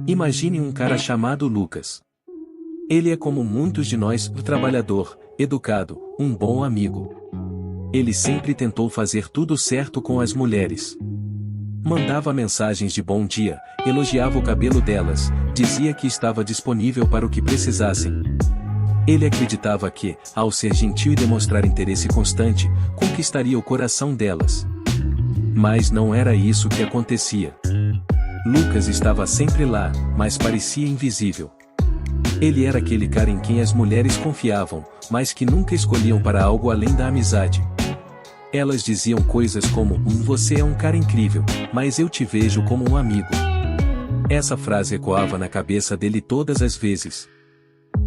Imagine um cara chamado Lucas. Ele é como muitos de nós, um trabalhador, educado, um bom amigo. Ele sempre tentou fazer tudo certo com as mulheres. Mandava mensagens de bom dia, elogiava o cabelo delas, dizia que estava disponível para o que precisassem. Ele acreditava que, ao ser gentil e demonstrar interesse constante, conquistaria o coração delas. Mas não era isso que acontecia. Lucas estava sempre lá, mas parecia invisível. Ele era aquele cara em quem as mulheres confiavam, mas que nunca escolhiam para algo além da amizade. Elas diziam coisas como: "Você é um cara incrível, mas eu te vejo como um amigo." Essa frase ecoava na cabeça dele todas as vezes.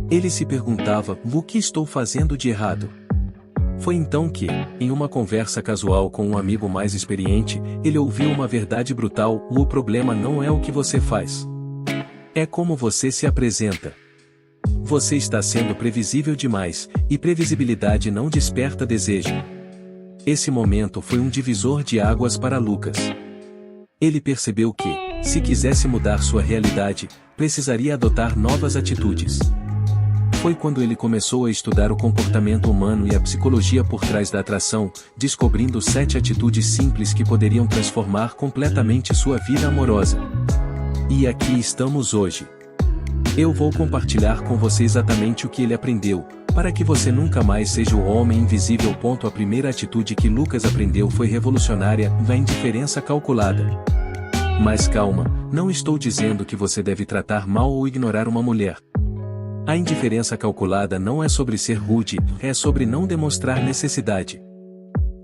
Ele se perguntava: "O que estou fazendo de errado?" Foi então que, em uma conversa casual com um amigo mais experiente, ele ouviu uma verdade brutal: o problema não é o que você faz. É como você se apresenta. Você está sendo previsível demais, e previsibilidade não desperta desejo. Esse momento foi um divisor de águas para Lucas. Ele percebeu que, se quisesse mudar sua realidade, precisaria adotar novas atitudes. Foi quando ele começou a estudar o comportamento humano e a psicologia por trás da atração, descobrindo 7 atitudes simples que poderiam transformar completamente sua vida amorosa. E aqui estamos hoje. Eu vou compartilhar com você exatamente o que ele aprendeu, para que você nunca mais seja o homem invisível. A primeira atitude que Lucas aprendeu foi revolucionária: a indiferença calculada. Mas calma, não estou dizendo que você deve tratar mal ou ignorar uma mulher. A indiferença calculada não é sobre ser rude, é sobre não demonstrar necessidade.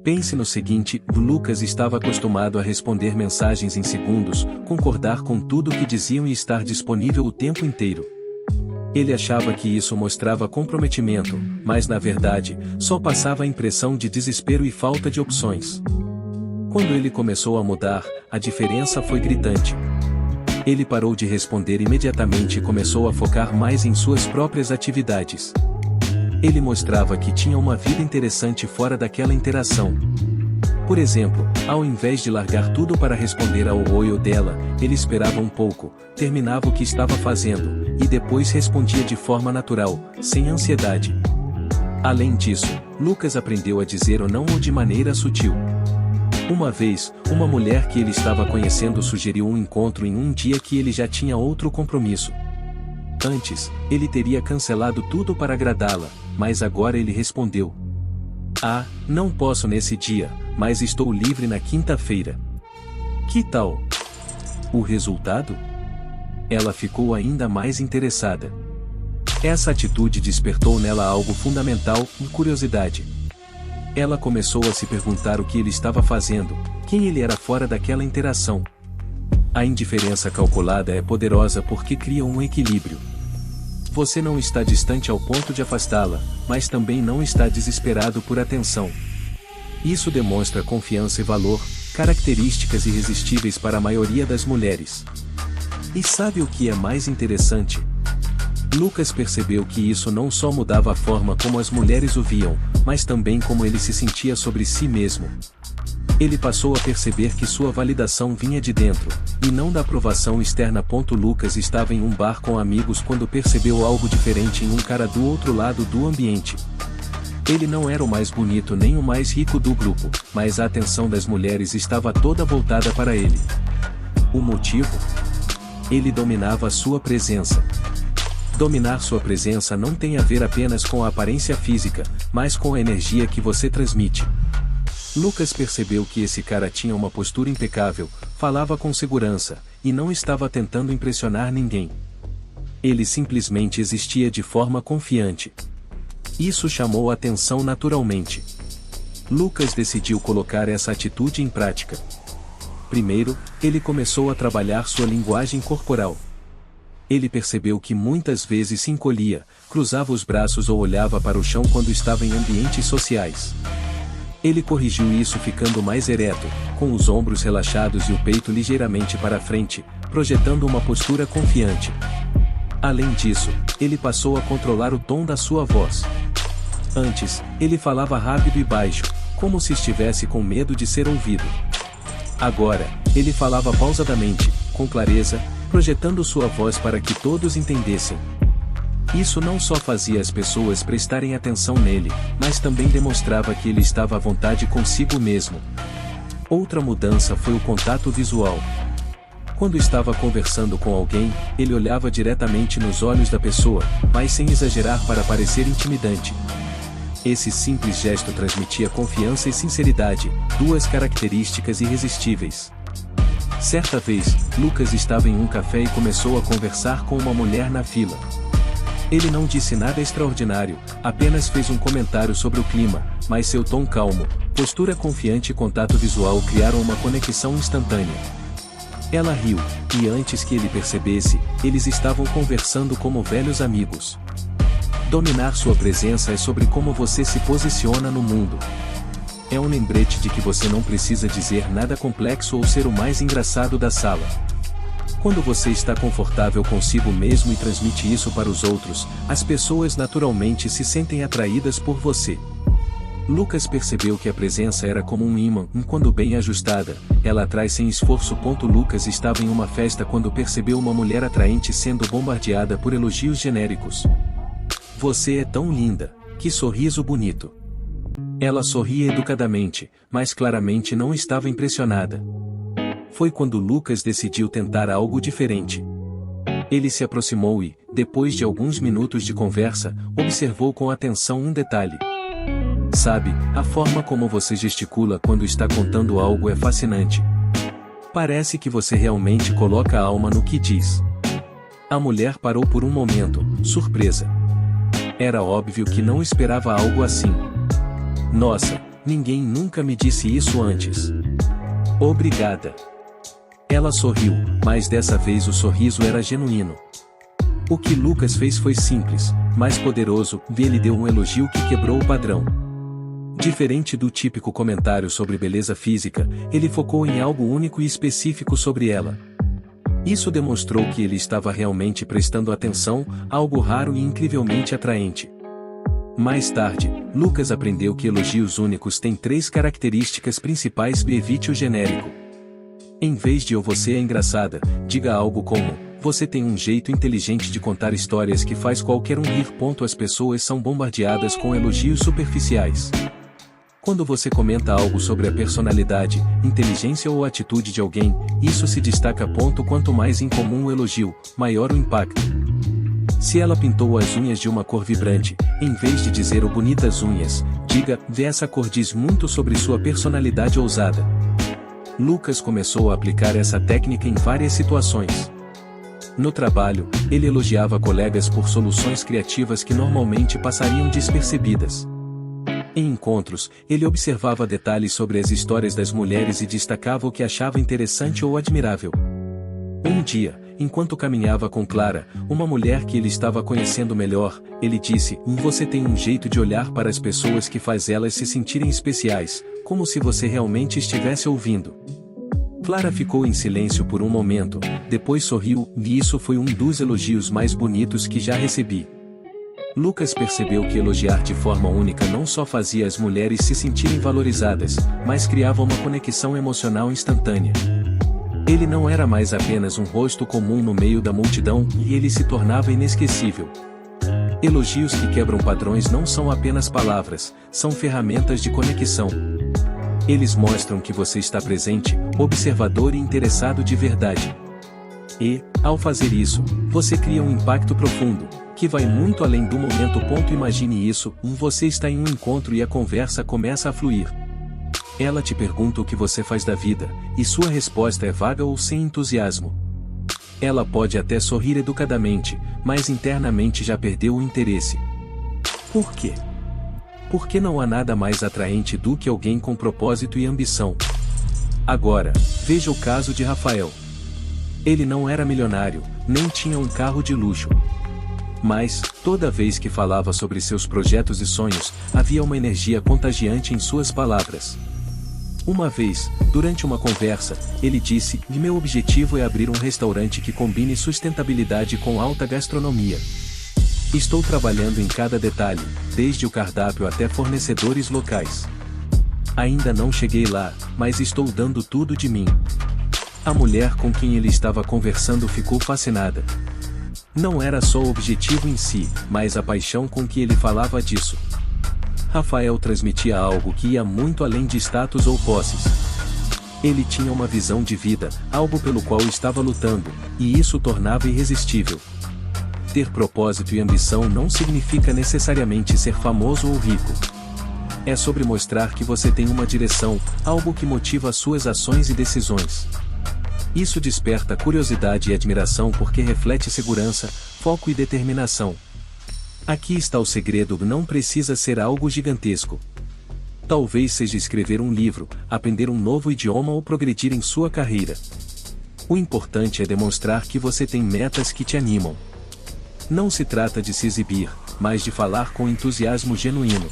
Pense no seguinte: Lucas estava acostumado a responder mensagens em segundos, concordar com tudo que diziam e estar disponível o tempo inteiro. Ele achava que isso mostrava comprometimento, mas na verdade, só passava a impressão de desespero e falta de opções. Quando ele começou a mudar, a diferença foi gritante. Ele parou de responder imediatamente e começou a focar mais em suas próprias atividades. Ele mostrava que tinha uma vida interessante fora daquela interação. Por exemplo, ao invés de largar tudo para responder ao oi dela, ele esperava um pouco, terminava o que estava fazendo, e depois respondia de forma natural, sem ansiedade. Além disso, Lucas aprendeu a dizer o não de maneira sutil. Uma vez, uma mulher que ele estava conhecendo sugeriu um encontro em um dia que ele já tinha outro compromisso. Antes, ele teria cancelado tudo para agradá-la, mas agora ele respondeu: "Ah, não posso nesse dia, mas estou livre na quinta-feira. Que tal?" O resultado? Ela ficou ainda mais interessada. Essa atitude despertou nela algo fundamental: curiosidade. Ela começou a se perguntar o que ele estava fazendo, quem ele era fora daquela interação. A indiferença calculada é poderosa porque cria um equilíbrio. Você não está distante ao ponto de afastá-la, mas também não está desesperado por atenção. Isso demonstra confiança e valor, características irresistíveis para a maioria das mulheres. E sabe o que é mais interessante? Lucas percebeu que isso não só mudava a forma como as mulheres o viam, mas também como ele se sentia sobre si mesmo. Ele passou a perceber que sua validação vinha de dentro, e não da aprovação externa. Lucas estava em um bar com amigos quando percebeu algo diferente em um cara do outro lado do ambiente. Ele não era o mais bonito nem o mais rico do grupo, mas a atenção das mulheres estava toda voltada para ele. O motivo? Ele dominava sua presença. Dominar sua presença não tem a ver apenas com a aparência física, mas com a energia que você transmite. Lucas percebeu que esse cara tinha uma postura impecável, falava com segurança, e não estava tentando impressionar ninguém. Ele simplesmente existia de forma confiante. Isso chamou a atenção naturalmente. Lucas decidiu colocar essa atitude em prática. Primeiro, ele começou a trabalhar sua linguagem corporal. Ele percebeu que muitas vezes se encolhia, cruzava os braços ou olhava para o chão quando estava em ambientes sociais. Ele corrigiu isso ficando mais ereto, com os ombros relaxados e o peito ligeiramente para frente, projetando uma postura confiante. Além disso, ele passou a controlar o tom da sua voz. Antes, ele falava rápido e baixo, como se estivesse com medo de ser ouvido. Agora, ele falava pausadamente, com clareza, projetando sua voz para que todos entendessem. Isso não só fazia as pessoas prestarem atenção nele, mas também demonstrava que ele estava à vontade consigo mesmo. Outra mudança foi o contato visual. Quando estava conversando com alguém, ele olhava diretamente nos olhos da pessoa, mas sem exagerar para parecer intimidante. Esse simples gesto transmitia confiança e sinceridade, duas características irresistíveis. Certa vez, Lucas estava em um café e começou a conversar com uma mulher na fila. Ele não disse nada extraordinário, apenas fez um comentário sobre o clima, mas seu tom calmo, postura confiante e contato visual criaram uma conexão instantânea. Ela riu, e antes que ele percebesse, eles estavam conversando como velhos amigos. Dominar sua presença é sobre como você se posiciona no mundo. É um lembrete de que você não precisa dizer nada complexo ou ser o mais engraçado da sala. Quando você está confortável consigo mesmo e transmite isso para os outros, as pessoas naturalmente se sentem atraídas por você. Lucas percebeu que a presença era como um ímã, quando bem ajustada, ela atrai sem esforço. Lucas estava em uma festa quando percebeu uma mulher atraente sendo bombardeada por elogios genéricos. Você é tão linda, que sorriso bonito. Ela sorria educadamente, mas claramente não estava impressionada. Foi quando Lucas decidiu tentar algo diferente. Ele se aproximou e, depois de alguns minutos de conversa, observou com atenção um detalhe. Sabe, a forma como você gesticula quando está contando algo é fascinante. Parece que você realmente coloca a alma no que diz. A mulher parou por um momento, surpresa. Era óbvio que não esperava algo assim. Nossa, ninguém nunca me disse isso antes. Obrigada. Ela sorriu, mas dessa vez o sorriso era genuíno. O que Lucas fez foi simples, mas poderoso, ele deu um elogio que quebrou o padrão. Diferente do típico comentário sobre beleza física, ele focou em algo único e específico sobre ela. Isso demonstrou que ele estava realmente prestando atenção, algo raro e incrivelmente atraente. Mais tarde, Lucas aprendeu que elogios únicos têm 3 características principais e evite o genérico. Em vez de "ou você é engraçada", diga algo como "você tem um jeito inteligente de contar histórias que faz qualquer um rir". As pessoas são bombardeadas com elogios superficiais. Quando você comenta algo sobre a personalidade, inteligência ou atitude de alguém, isso se destaca. Quanto mais incomum o elogio, maior o impacto. Se ela pintou as unhas de uma cor vibrante, em vez de dizer "o bonitas unhas", diga "essa cor diz muito sobre sua personalidade ousada". Lucas começou a aplicar essa técnica em várias situações. No trabalho, ele elogiava colegas por soluções criativas que normalmente passariam despercebidas. Em encontros, ele observava detalhes sobre as histórias das mulheres e destacava o que achava interessante ou admirável. Um dia, enquanto caminhava com Clara, uma mulher que ele estava conhecendo melhor, ele disse: "Você tem um jeito de olhar para as pessoas que faz elas se sentirem especiais, como se você realmente estivesse ouvindo". Clara ficou em silêncio por um momento, depois sorriu, e isso foi um dos elogios mais bonitos que já recebi. Lucas percebeu que elogiar de forma única não só fazia as mulheres se sentirem valorizadas, mas criava uma conexão emocional instantânea. Ele não era mais apenas um rosto comum no meio da multidão, e ele se tornava inesquecível. Elogios que quebram padrões não são apenas palavras, são ferramentas de conexão. Eles mostram que você está presente, observador e interessado de verdade. E, ao fazer isso, você cria um impacto profundo, que vai muito além do momento. Imagine isso, você está em um encontro e a conversa começa a fluir. Ela te pergunta o que você faz da vida, e sua resposta é vaga ou sem entusiasmo. Ela pode até sorrir educadamente, mas internamente já perdeu o interesse. Por quê? Porque não há nada mais atraente do que alguém com propósito e ambição. Agora, veja o caso de Rafael. Ele não era milionário, nem tinha um carro de luxo. Mas, toda vez que falava sobre seus projetos e sonhos, havia uma energia contagiante em suas palavras. Uma vez, durante uma conversa, ele disse: "Meu objetivo é abrir um restaurante que combine sustentabilidade com alta gastronomia. Estou trabalhando em cada detalhe, desde o cardápio até fornecedores locais. Ainda não cheguei lá, mas estou dando tudo de mim". A mulher com quem ele estava conversando ficou fascinada. Não era só o objetivo em si, mas a paixão com que ele falava disso. Rafael transmitia algo que ia muito além de status ou posses. Ele tinha uma visão de vida, algo pelo qual estava lutando, e isso o tornava irresistível. Ter propósito e ambição não significa necessariamente ser famoso ou rico. É sobre mostrar que você tem uma direção, algo que motiva as suas ações e decisões. Isso desperta curiosidade e admiração porque reflete segurança, foco e determinação. Aqui está o segredo: não precisa ser algo gigantesco. Talvez seja escrever um livro, aprender um novo idioma ou progredir em sua carreira. O importante é demonstrar que você tem metas que te animam. Não se trata de se exibir, mas de falar com entusiasmo genuíno.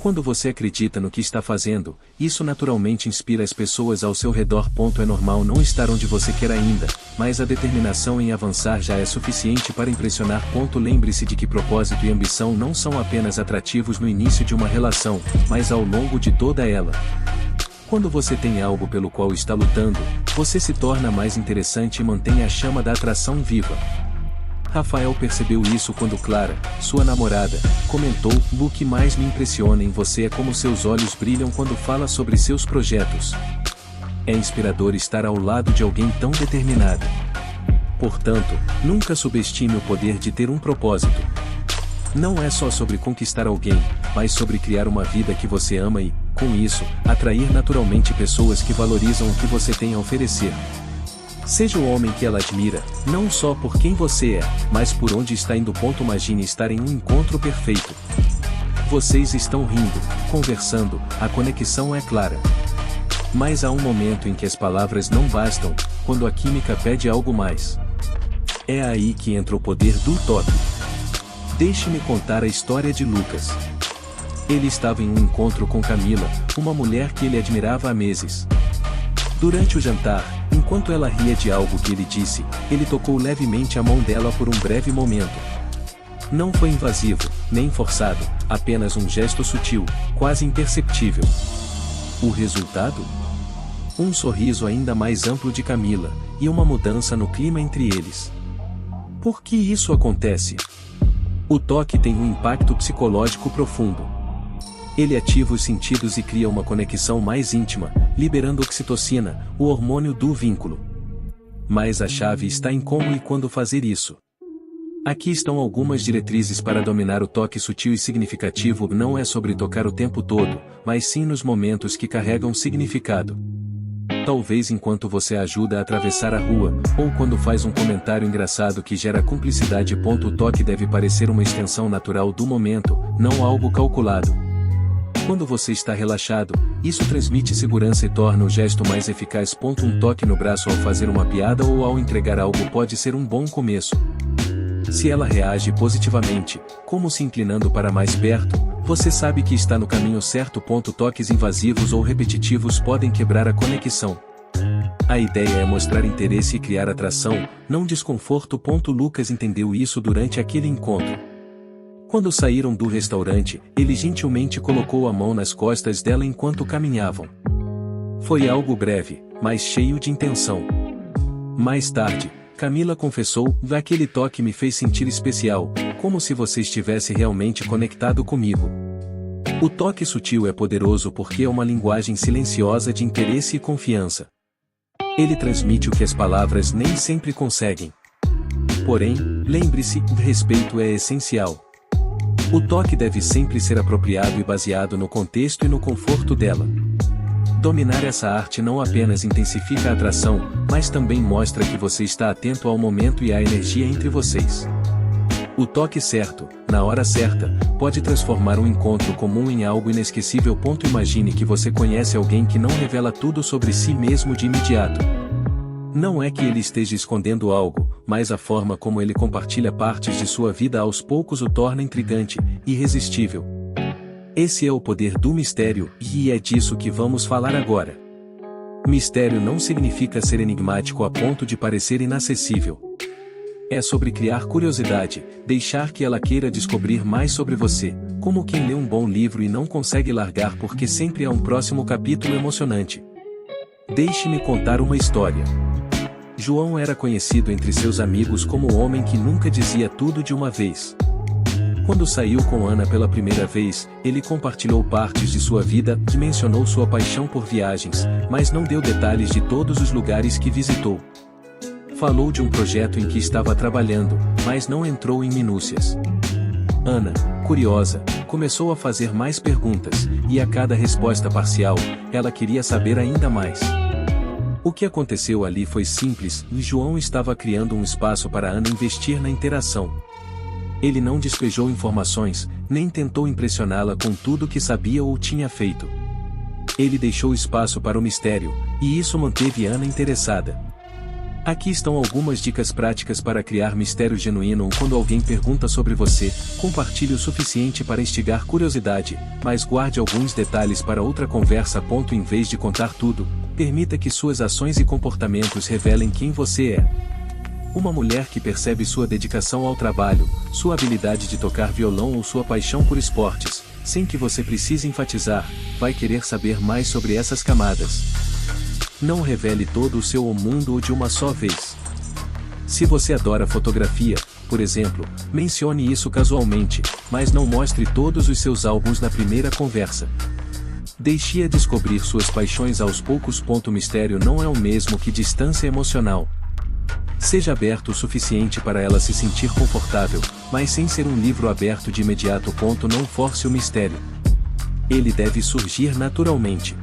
Quando você acredita no que está fazendo, isso naturalmente inspira as pessoas ao seu redor. É normal não estar onde você quer ainda, mas a determinação em avançar já é suficiente para impressionar. Lembre-se de que propósito e ambição não são apenas atrativos no início de uma relação, mas ao longo de toda ela. Quando você tem algo pelo qual está lutando, você se torna mais interessante e mantém a chama da atração viva. Rafael percebeu isso quando Clara, sua namorada, comentou: "O que mais me impressiona em você é como seus olhos brilham quando fala sobre seus projetos. É inspirador estar ao lado de alguém tão determinado." Portanto, nunca subestime o poder de ter um propósito. Não é só sobre conquistar alguém, mas sobre criar uma vida que você ama e, com isso, atrair naturalmente pessoas que valorizam o que você tem a oferecer. Seja o homem que ela admira, não só por quem você é, mas por onde está indo. Imagine estar em um encontro perfeito. Vocês estão rindo, conversando, a conexão é clara. Mas há um momento em que as palavras não bastam, quando a química pede algo mais. É aí que entra o poder do toque. Deixe-me contar a história de Lucas. Ele estava em um encontro com Camila, uma mulher que ele admirava há meses. Durante o jantar, enquanto ela ria de algo que ele disse, ele tocou levemente a mão dela por um breve momento. Não foi invasivo, nem forçado, apenas um gesto sutil, quase imperceptível. O resultado? Um sorriso ainda mais amplo de Camila, e uma mudança no clima entre eles. Por que isso acontece? O toque tem um impacto psicológico profundo. Ele ativa os sentidos e cria uma conexão mais íntima, liberando oxitocina, o hormônio do vínculo. Mas a chave está em como e quando fazer isso. Aqui estão algumas diretrizes para dominar o toque sutil e significativo. Não é sobre tocar o tempo todo, mas sim nos momentos que carregam significado. Talvez enquanto você ajuda a atravessar a rua, ou quando faz um comentário engraçado que gera cumplicidade. O toque deve parecer uma extensão natural do momento, não algo calculado. Quando você está relaxado, isso transmite segurança e torna o gesto mais eficaz. Um toque no braço ao fazer uma piada ou ao entregar algo pode ser um bom começo. Se ela reage positivamente, como se inclinando para mais perto, você sabe que está no caminho certo. Toques invasivos ou repetitivos podem quebrar a conexão. A ideia é mostrar interesse e criar atração, não desconforto. Lucas entendeu isso durante aquele encontro. Quando saíram do restaurante, ele gentilmente colocou a mão nas costas dela enquanto caminhavam. Foi algo breve, mas cheio de intenção. Mais tarde, Camila confessou: "Aquele toque me fez sentir especial, como se você estivesse realmente conectado comigo." O toque sutil é poderoso porque é uma linguagem silenciosa de interesse e confiança. Ele transmite o que as palavras nem sempre conseguem. Porém, lembre-se, respeito é essencial. O toque deve sempre ser apropriado e baseado no contexto e no conforto dela. Dominar essa arte não apenas intensifica a atração, mas também mostra que você está atento ao momento e à energia entre vocês. O toque certo, na hora certa, pode transformar um encontro comum em algo inesquecível. Imagine que você conhece alguém que não revela tudo sobre si mesmo de imediato. Não é que ele esteja escondendo algo, mas a forma como ele compartilha partes de sua vida aos poucos o torna intrigante, irresistível. Esse é o poder do mistério, e é disso que vamos falar agora. Mistério não significa ser enigmático a ponto de parecer inacessível. É sobre criar curiosidade, deixar que ela queira descobrir mais sobre você, como quem lê um bom livro e não consegue largar porque sempre há um próximo capítulo emocionante. Deixe-me contar uma história. João era conhecido entre seus amigos como o homem que nunca dizia tudo de uma vez. Quando saiu com Ana pela primeira vez, ele compartilhou partes de sua vida e mencionou sua paixão por viagens, mas não deu detalhes de todos os lugares que visitou. Falou de um projeto em que estava trabalhando, mas não entrou em minúcias. Ana, curiosa, começou a fazer mais perguntas, e a cada resposta parcial, ela queria saber ainda mais. O que aconteceu ali foi simples, e João estava criando um espaço para Ana investir na interação. Ele não despejou informações, nem tentou impressioná-la com tudo que sabia ou tinha feito. Ele deixou espaço para o mistério, e isso manteve Ana interessada. Aqui estão algumas dicas práticas para criar mistério genuíno. Quando alguém pergunta sobre você, compartilhe o suficiente para instigar curiosidade, mas guarde alguns detalhes para outra conversa. Em vez de contar tudo, permita que suas ações e comportamentos revelem quem você é. Uma mulher que percebe sua dedicação ao trabalho, sua habilidade de tocar violão ou sua paixão por esportes, sem que você precise enfatizar, vai querer saber mais sobre essas camadas. Não revele todo o seu mundo de uma só vez. Se você adora fotografia, por exemplo, mencione isso casualmente, mas não mostre todos os seus álbuns na primeira conversa. Deixe-a descobrir suas paixões aos poucos. O mistério não é o mesmo que distância emocional. Seja aberto o suficiente para ela se sentir confortável, mas sem ser um livro aberto de imediato. Não force o mistério. Ele deve surgir naturalmente.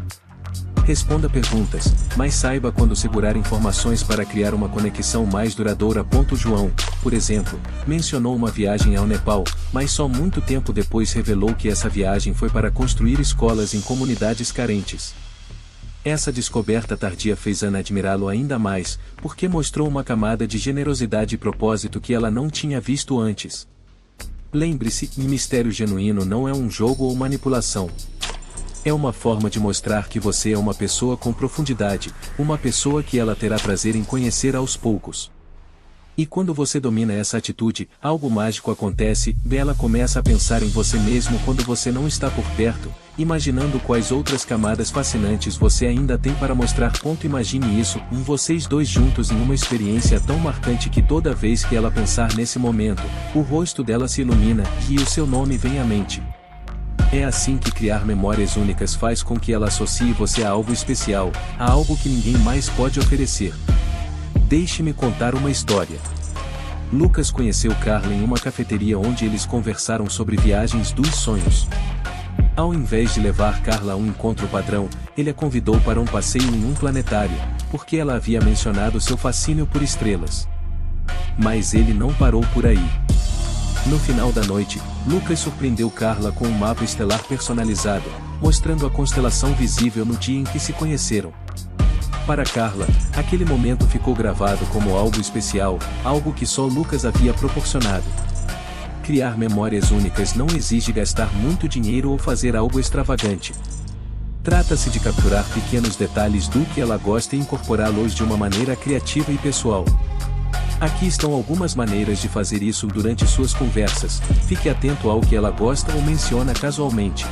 Responda perguntas, mas saiba quando segurar informações para criar uma conexão mais duradoura. João, por exemplo, mencionou uma viagem ao Nepal, mas só muito tempo depois revelou que essa viagem foi para construir escolas em comunidades carentes. Essa descoberta tardia fez Ana admirá-lo ainda mais, porque mostrou uma camada de generosidade e propósito que ela não tinha visto antes. Lembre-se, mistério genuíno não é um jogo ou manipulação. É uma forma de mostrar que você é uma pessoa com profundidade, uma pessoa que ela terá prazer em conhecer aos poucos. E quando você domina essa atitude, algo mágico acontece. Ela começa a pensar em você mesmo quando você não está por perto, imaginando quais outras camadas fascinantes você ainda tem para mostrar. Imagine isso, vocês dois juntos em uma experiência tão marcante que toda vez que ela pensar nesse momento, o rosto dela se ilumina, e o seu nome vem à mente. É assim que criar memórias únicas faz com que ela associe você a algo especial, a algo que ninguém mais pode oferecer. Deixe-me contar uma história. Lucas conheceu Carla em uma cafeteria onde eles conversaram sobre viagens dos sonhos. Ao invés de levar Carla a um encontro padrão, ele a convidou para um passeio em um planetário, porque ela havia mencionado seu fascínio por estrelas. Mas ele não parou por aí. No final da noite, Lucas surpreendeu Carla com um mapa estelar personalizado, mostrando a constelação visível no dia em que se conheceram. Para Carla, aquele momento ficou gravado como algo especial, algo que só Lucas havia proporcionado. Criar memórias únicas não exige gastar muito dinheiro ou fazer algo extravagante. Trata-se de capturar pequenos detalhes do que ela gosta e incorporá-los de uma maneira criativa e pessoal. Aqui estão algumas maneiras de fazer isso durante suas conversas. Fique atento ao que ela gosta ou menciona casualmente.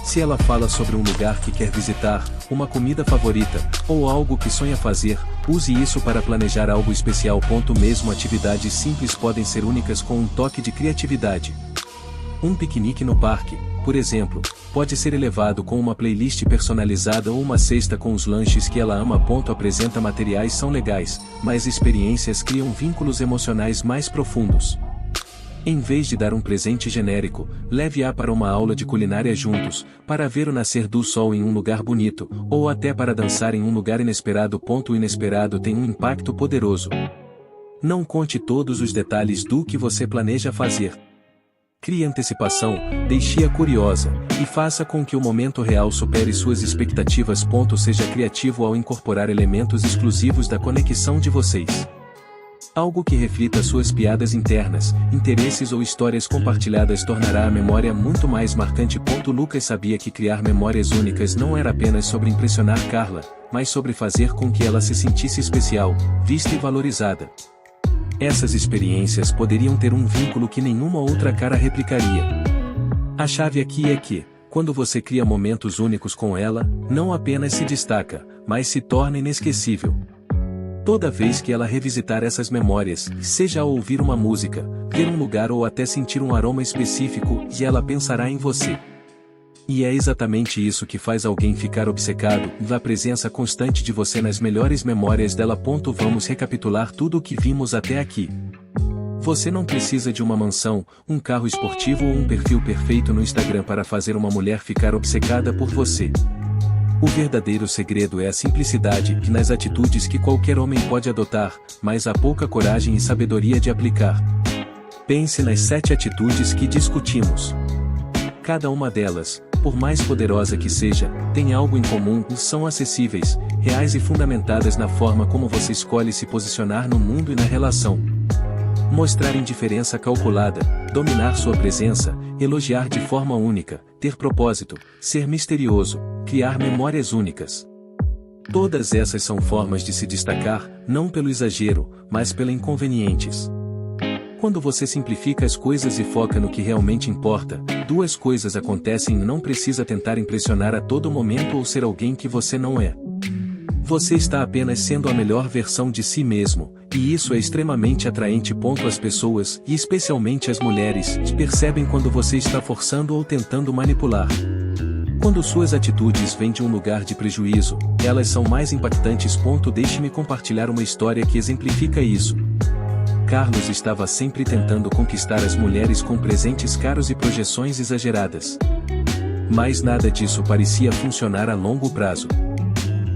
Se ela fala sobre um lugar que quer visitar, uma comida favorita, ou algo que sonha fazer, use isso para planejar algo especial. Mesmo atividades simples podem ser únicas com um toque de criatividade. Um piquenique no parque, por exemplo, pode ser elevado com uma playlist personalizada ou uma cesta com os lanches que ela ama. Apresenta materiais são legais, mas experiências criam vínculos emocionais mais profundos. Em vez de dar um presente genérico, leve-a para uma aula de culinária juntos, para ver o nascer do sol em um lugar bonito, ou até para dançar em um lugar inesperado. O inesperado tem um impacto poderoso. Não conte todos os detalhes do que você planeja fazer. Crie antecipação, deixe-a curiosa, e faça com que o momento real supere suas expectativas. Seja criativo ao incorporar elementos exclusivos da conexão de vocês. Algo que reflita suas piadas internas, interesses ou histórias compartilhadas tornará a memória muito mais marcante. Lucas sabia que criar memórias únicas não era apenas sobre impressionar Carla, mas sobre fazer com que ela se sentisse especial, vista e valorizada. Essas experiências poderiam ter um vínculo que nenhuma outra cara replicaria. A chave aqui é que, quando você cria momentos únicos com ela, não apenas se destaca, mas se torna inesquecível. Toda vez que ela revisitar essas memórias, seja ao ouvir uma música, ver um lugar ou até sentir um aroma específico, e ela pensará em você. E é exatamente isso que faz alguém ficar obcecado, a presença constante de você nas melhores memórias dela. Vamos recapitular tudo o que vimos até aqui. Você não precisa de uma mansão, um carro esportivo ou um perfil perfeito no Instagram para fazer uma mulher ficar obcecada por você. O verdadeiro segredo é a simplicidade e nas atitudes que qualquer homem pode adotar, mas há pouca coragem e sabedoria de aplicar. Pense nas 7 atitudes que discutimos. Cada uma delas, por mais poderosa que seja, tem algo em comum e são acessíveis, reais e fundamentadas na forma como você escolhe se posicionar no mundo e na relação. Mostrar indiferença calculada, dominar sua presença, elogiar de forma única, ter propósito, ser misterioso, criar memórias únicas. Todas essas são formas de se destacar, não pelo exagero, mas pela inconvenientes. Quando você simplifica as coisas e foca no que realmente importa, 2 coisas acontecem e não precisa tentar impressionar a todo momento ou ser alguém que você não é. Você está apenas sendo a melhor versão de si mesmo, e isso é extremamente atraente. As pessoas, e especialmente as mulheres, percebem quando você está forçando ou tentando manipular. Quando suas atitudes vêm de um lugar de prejuízo, elas são mais impactantes. Deixe-me compartilhar uma história que exemplifica isso. Carlos estava sempre tentando conquistar as mulheres com presentes caros e projeções exageradas. Mas nada disso parecia funcionar a longo prazo.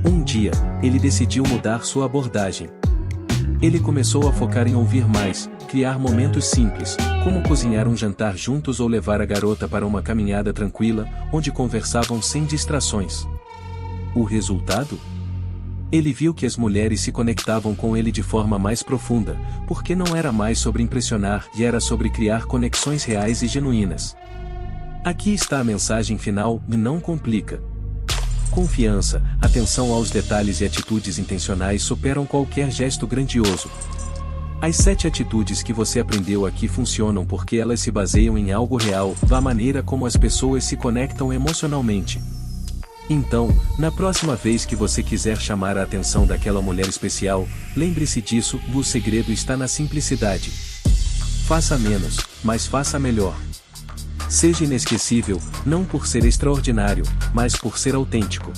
Um dia, ele decidiu mudar sua abordagem. Ele começou a focar em ouvir mais, criar momentos simples, como cozinhar um jantar juntos ou levar a garota para uma caminhada tranquila, onde conversavam sem distrações. O resultado? Ele viu que as mulheres se conectavam com ele de forma mais profunda, porque não era mais sobre impressionar e era sobre criar conexões reais e genuínas. Aqui está a mensagem final: não complica. Confiança, atenção aos detalhes e atitudes intencionais superam qualquer gesto grandioso. As 7 atitudes que você aprendeu aqui funcionam porque elas se baseiam em algo real, da maneira como as pessoas se conectam emocionalmente. Então, na próxima vez que você quiser chamar a atenção daquela mulher especial, lembre-se disso: o segredo está na simplicidade. Faça menos, mas faça melhor. Seja inesquecível, não por ser extraordinário, mas por ser autêntico.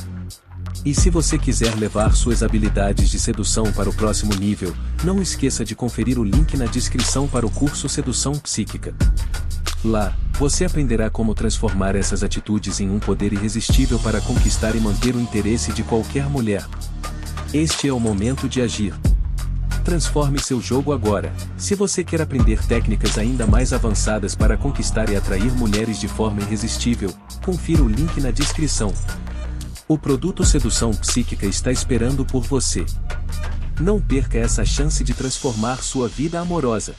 E se você quiser levar suas habilidades de sedução para o próximo nível, não esqueça de conferir o link na descrição para o curso Sedução Psíquica. Lá, você aprenderá como transformar essas atitudes em um poder irresistível para conquistar e manter o interesse de qualquer mulher. Este é o momento de agir. Transforme seu jogo agora. Se você quer aprender técnicas ainda mais avançadas para conquistar e atrair mulheres de forma irresistível, confira o link na descrição. O produto Sedução Psíquica está esperando por você. Não perca essa chance de transformar sua vida amorosa.